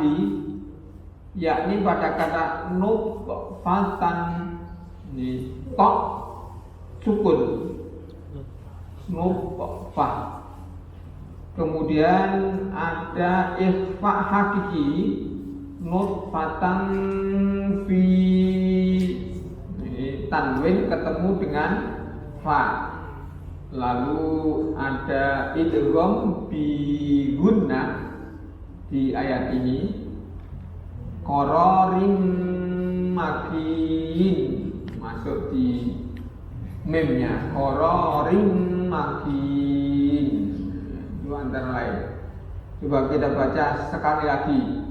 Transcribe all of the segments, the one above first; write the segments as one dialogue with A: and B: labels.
A: lagi, yakni pada kata nutfatan, ini tok sukun, nutfah. Kemudian ada ikhfa hakiki, nutfatan fi, tanwin ketemu dengan fa. Lalu ada idgham bi gunnah di ayat ini, qararin makin, masuk di memnya, qararin makin. Itu antara lain. Coba kita baca sekali lagi.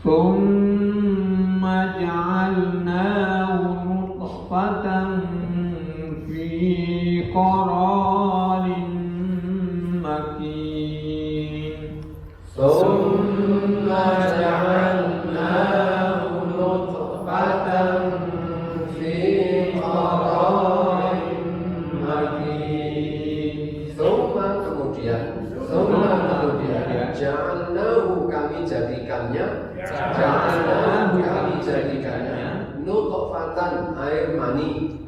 A: Tsumma ja'alnahu nutfatan fi qararin makin.
B: Tsumma ja'alnahu nutfatan fi qararin makin. Tsumma kemudian ja'alnahu kami jadikannya nutfatan air mani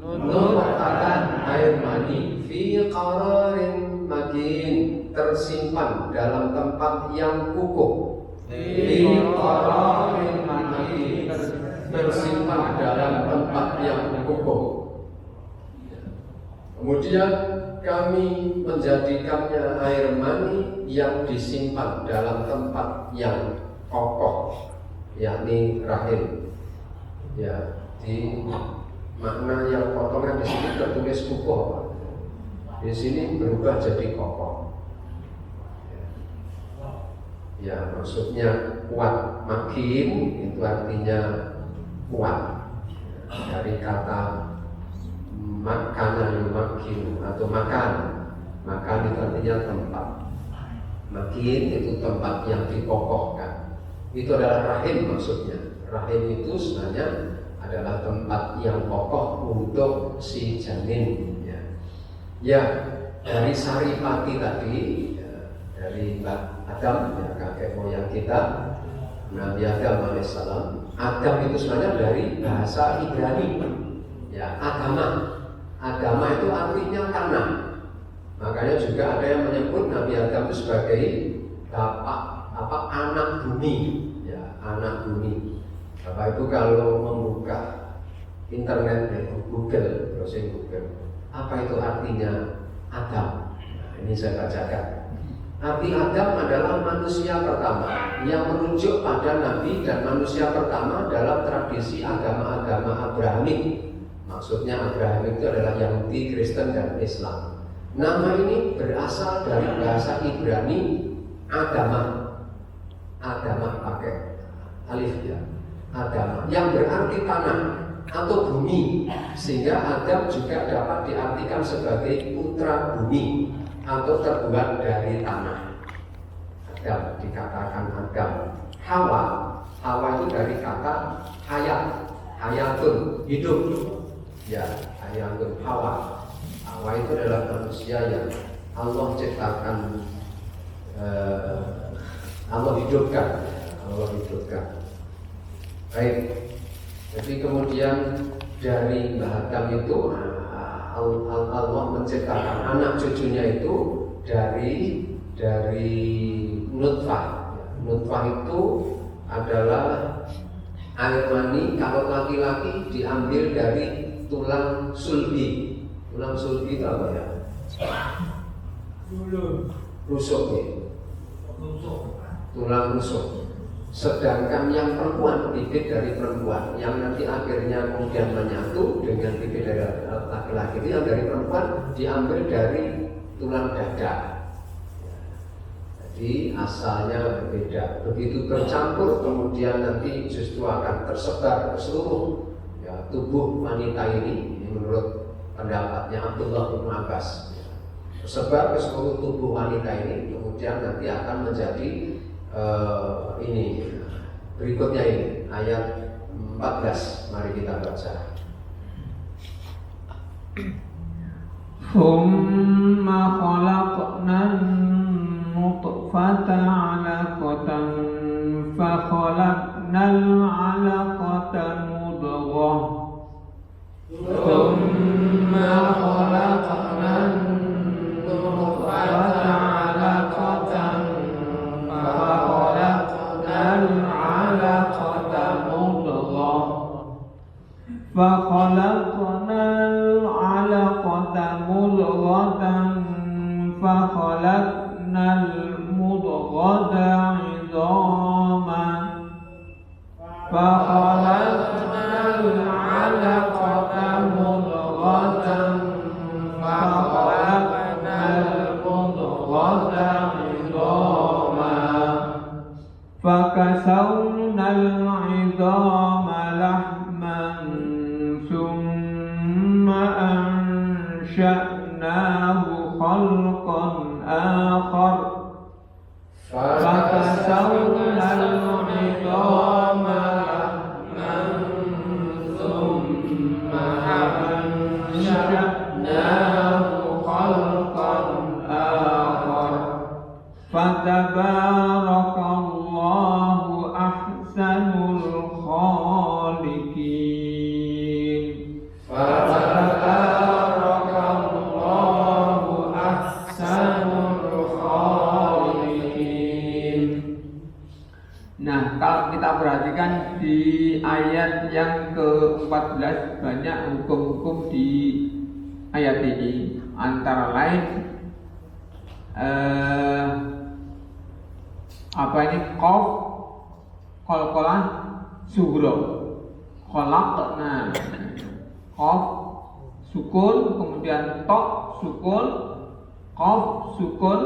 B: fi qararin makin, tersimpan dalam tempat yang kukuh. Fi qararin makin, tersimpan dalam tempat yang kukuh. Kemudian kami menjadikannya air mani yang disimpan dalam tempat yang kokoh, yakni rahim. Ya, di makna yang potongan di sini tertulis kukuh, di sini berubah jadi kokoh. Ya, maksudnya kuat. Makin itu artinya kuat, dari kata makanan makin atau makan itu artinya tempat. Makin itu tempat yang dikokohkan. Itu adalah rahim maksudnya. Rahim itu sebenarnya adalah tempat yang kokoh untuk si janin. Ya, dari saripati tadi, ya, dari Mbak Adam, ya, kakek moyang kita, Nabi Adam alaihissalam. Adam itu sebenarnya dari bahasa Ibrani. Ya, agama itu artinya tanah. Makanya juga ada yang menyebut Nabi Adam itu sebagai anak bumi, ya, anak bumi. Bapak Ibu kalau membuka internet Google, browsing Google, apa itu artinya Adam? Nah, ini saya bacakan. Arti Adam adalah manusia pertama yang merujuk pada Nabi dan manusia pertama dalam tradisi agama-agama Abrahamik. Maksudnya Abraham itu adalah Yahudi, Kristen, dan Islam. Nama ini berasal dari bahasa Ibrani Adama pakai alif ya, Adama, yang berarti tanah atau bumi, sehingga Adam juga dapat diartikan sebagai putra bumi atau terbuat dari tanah. Adam dikatakan Adam. Hawa itu dari kata hayatun, hidup. Ya, hayatun, Hawa itu adalah manusia yang Allah ciptakan, Allah hidupkan. Baik. Jadi kemudian dari Mbah Adam itu Allah menciptakan anak cucunya itu dari nutfah. Nutfah itu adalah air mani. Kalau laki-laki diambil dari tulang sulbi. Tulang sulbi itu apa ya? Rusuk ya. Tulang rusuk. Sedangkan yang perempuan, bibit dari perempuan, yang nanti akhirnya kemudian menyatu dengan bibit dari laki-laki, itu yang dari perempuan diambil dari tulang dada. Jadi asalnya berbeda. Begitu bercampur kemudian nanti justru akan tersebar ke seluruh tubuh wanita ini menurut pendapatnya Abdullah bin Abbas. Tersebar ke seluruh tubuh wanita ini, kemudian nanti akan menjadi ini berikutnya ini ayat 14. Mari kita baca.
A: Tsumma khalaqnan nutfata 'alaqatan فخلقنا العلقة مضغة ثم خلقنا النطفة علقة فخلقنا العلقة مضغة فخلقنا العلقة مضغة فخلقنا المضغة عظاما فخلقنا العلقة مضغة فخلقنا المضغة عظاما فكسونا العظام لحما ثم أنشأناه خلقا آخر فكسونا العظام لحما ثم أنشأناه خلقا آخر فتبارك الله أحسن الخالقين فتبارك الله أحسن الخالقين. Nah, kalau kita perhatikan di ayat yang ke-14 banyak hukum-hukum di ayat ini, antara lain apa ini qaf qalqalah sughra khalaqna qaf sukun kemudian ta sukun qaf sukun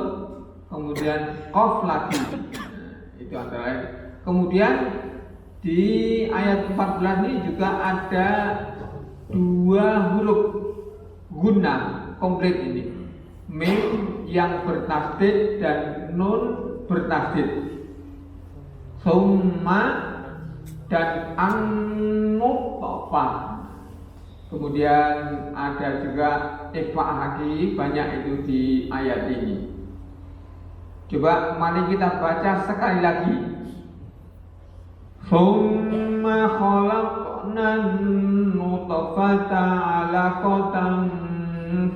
A: kemudian qaf lagi, itu antara lain. Kemudian di ayat 14 ini juga ada dua huruf gunnah komplit ini, mim yang bertasdid dan nun bertasdid, summa dan an-nutfah. Kemudian ada juga ikhfa lagi, banyak itu di ayat ini. Coba mari kita baca sekali lagi. Summa khalaqnan nutfata 'alaqatan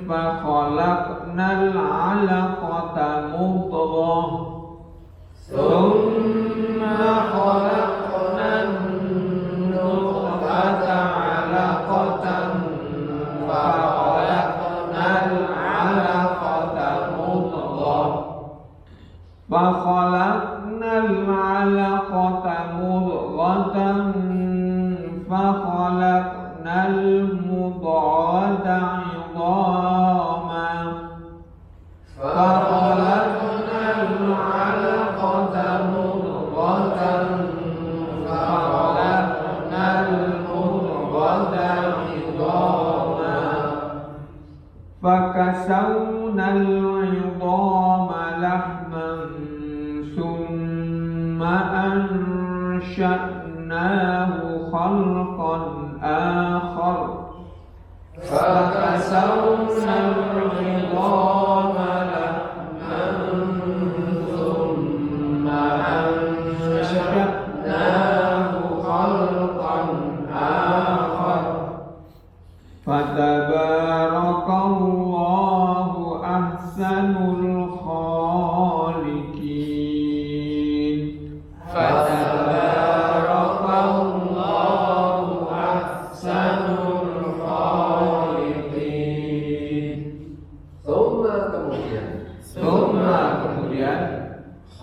A: fa khalaqnal 'alaqata mudghah summa khalaqnan nutfata 'alaqatan fa khalaqnal 'alaqata mudghah fa khalaqnal 'alaqata mudghatan fa khalaqnal mudghata 'idhaman fa khalaqnal 'alaqata mudghatan fa khalaqnal mudghata 'idhaman fa kasawnal 'idhama lahman summa ansha'nahu khalqan akhar فكسونا العظام لحما ثم أنشأناه خلقا آخر فتبارك الله أحسن الخالقين فتبارك الله أحسن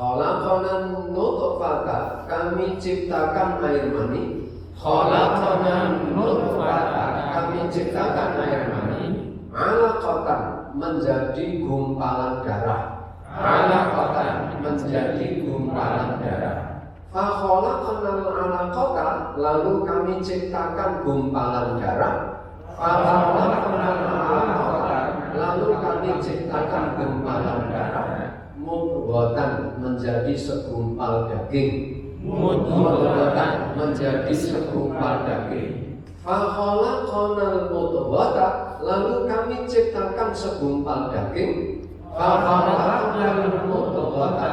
B: khalaqanan nutfata, kami ciptakan air mani.
A: Khalaqanan nutfata,
B: kami ciptakan air mani. 'alaqatan, menjadi gumpalan darah. 'alaqatan, menjadi gumpalan darah. Fa khalaqnal 'alaqata, lalu kami ciptakan gumpalan darah. Fa khalaqnal 'alaqata, lalu kami ciptakan gumpalan darah. Mudghatan, menjadi segumpal daging. Mudghatan, menjadi segumpal daging. Fa khalaqnal mudghata, lalu kami ciptakan segumpal daging. Fa khalaqnal mudghata,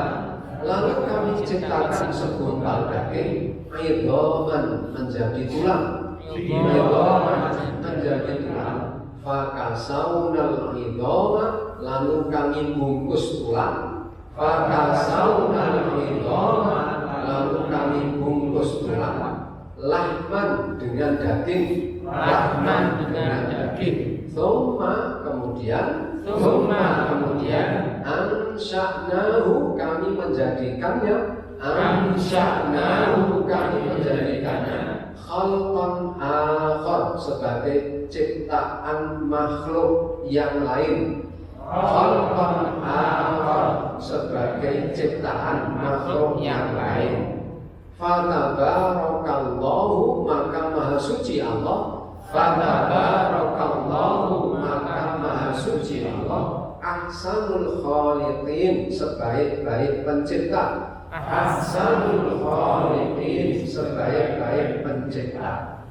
B: Lalu kami ciptakan segumpal daging, idhaman menjadi tulang, idhaman menjadi tulang. Fakasaunal idhama, lalu kami bungkus tulang. Fakasaunal idhama, lalu kami bungkus tulang. Lahman dengan daging,
C: Rahman dengan daging.
B: Thumma kemudian Ansya'nahu kami menjadikannya, Ansya'nahu kami menjadikannya khalqan akhar sebagai ciptaan makhluk yang lain. Khalqan akhar sebagai ciptaan makhluk yang lain. Fatabarakallahu maka maha suci Allah. Fatabarakallahu maka maha suci Allah. Ahsanul khaliqin sebaik-baik pencipta. Ahsanul khaliqin sebaik-baik pencipta.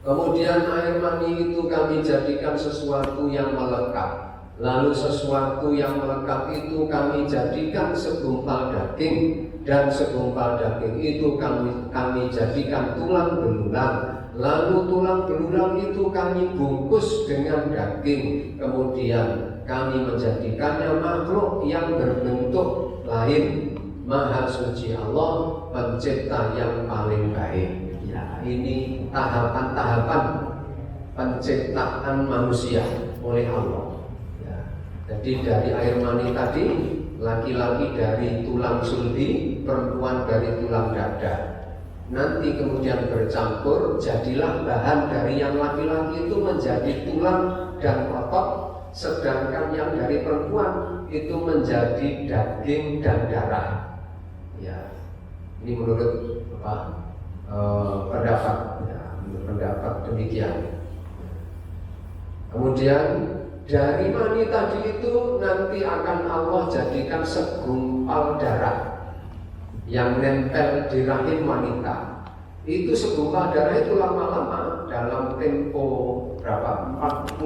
B: Kemudian air mani itu kami jadikan sesuatu yang melekat. Lalu sesuatu yang melekat itu kami jadikan segumpal daging. Dan segumpal daging itu kami jadikan tulang belulang. Lalu tulang belulang itu kami bungkus dengan daging. Kemudian kami menjadikannya makhluk yang berbentuk lain. Maha suci Allah, pencipta yang paling baik. Ya, ini tahapan-tahapan penciptaan manusia oleh Allah. Ya, jadi dari air mani tadi, laki-laki dari tulang sulbi, perempuan dari tulang dada. Nanti kemudian bercampur, jadilah bahan dari yang laki-laki itu menjadi tulang dan otot, sedangkan yang dari perempuan itu menjadi daging dan darah. Ya, ini menurut pendapat, ya, menurut pendapat demikian. Kemudian dari mani tadi itu nanti akan Allah jadikan segumpal darah yang nempel di rahim wanita. Itu segumpal darah itu lama-lama dalam tempo berapa? 40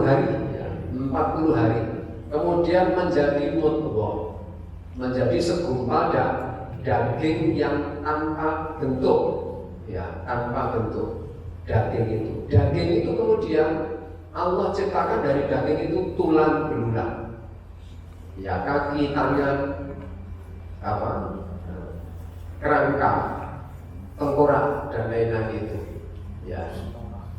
B: hari ya, 40 hari. Kemudian menjadi mudghah, menjadi segumpal daging yang tanpa bentuk, ya, tanpa bentuk. Daging itu kemudian Allah ciptakan dari daging itu tulang belulang, ya, kaki, tangan, kerangka, tengkorak dan lain-lain itu, ya,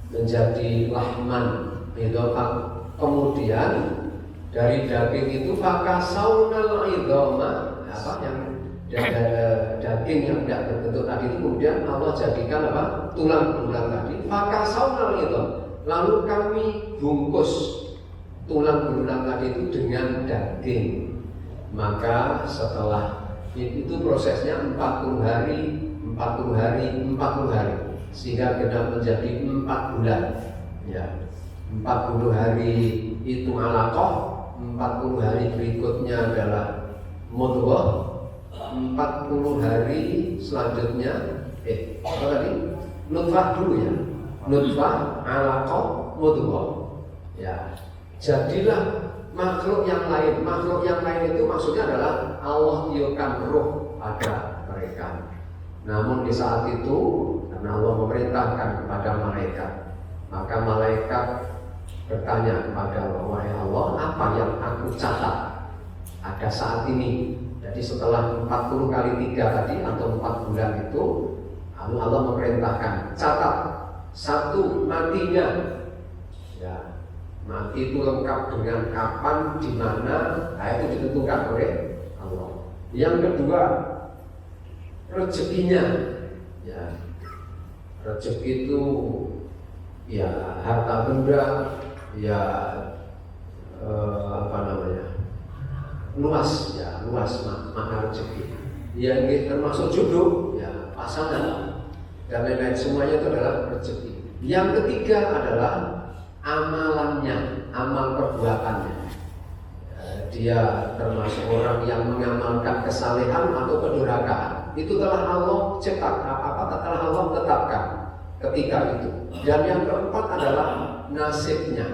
B: menjadi lahman idhofah. Kemudian dari daging itu fakasaunal idhoma, yang daging yang tidak berbentuk tadi itu kemudian Allah jadikan tulang belulang tadi. Fakasaunal idhom, lalu kami bungkus tulang belulang tadi itu dengan daging. Maka setelah itu prosesnya 40 hari, sehingga genap menjadi 4 bulan. Ya, 40 hari itu alaqah, 40 hari berikutnya adalah mudghah, 40 hari selanjutnya apa tadi? Nutfah dulu ya. Nutfah, alaqah, mudghah. Ya. Jadilah makhluk yang lain. Makhluk yang lain itu maksudnya adalah Allah tiupkan ruh pada mereka. Namun di saat itu karena Allah memerintahkan kepada malaikat, maka malaikat bertanya kepada Allah, wahai Allah, apa yang aku catat ada saat ini? Jadi setelah 40 kali 3 tadi atau 4 bulan itu, lalu Allah memerintahkan catat satu matinya. Ya, mati itu lengkap dengan kapan, di mana, nah itu ditentukan oleh Allah. Yang kedua, rezekinya. Ya, rezeki itu ya harta benda, ya luas makna rezeki. Yang termasuk jodoh, ya pasangan dan lain-lain, semuanya itu adalah rezeki. Yang ketiga adalah amalannya, amal perbuatannya. Dia termasuk orang yang mengamalkan kesalehan atau kedurhakaan. Itu telah Allah telah Allah tetapkan ketika itu. Dan yang keempat adalah nasibnya.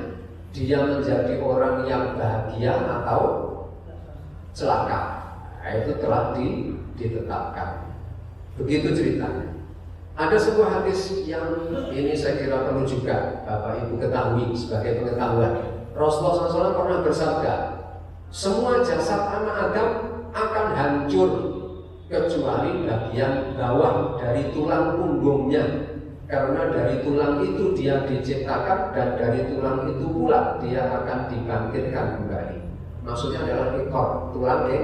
B: Dia menjadi orang yang bahagia atau celaka. Nah, itu telah ditetapkan. Begitu ceritanya. Ada sebuah hadis yang ini saya kira perlu juga Bapak Ibu ketahui sebagai pengetahuan. Rasulullah SAW pernah bersabda, semua jasad anak Adam akan hancur kecuali bagian bawah dari tulang punggungnya, karena dari tulang itu dia diciptakan dan dari tulang itu pula dia akan dibangkitkan kembali. Maksudnya adalah ekor tulang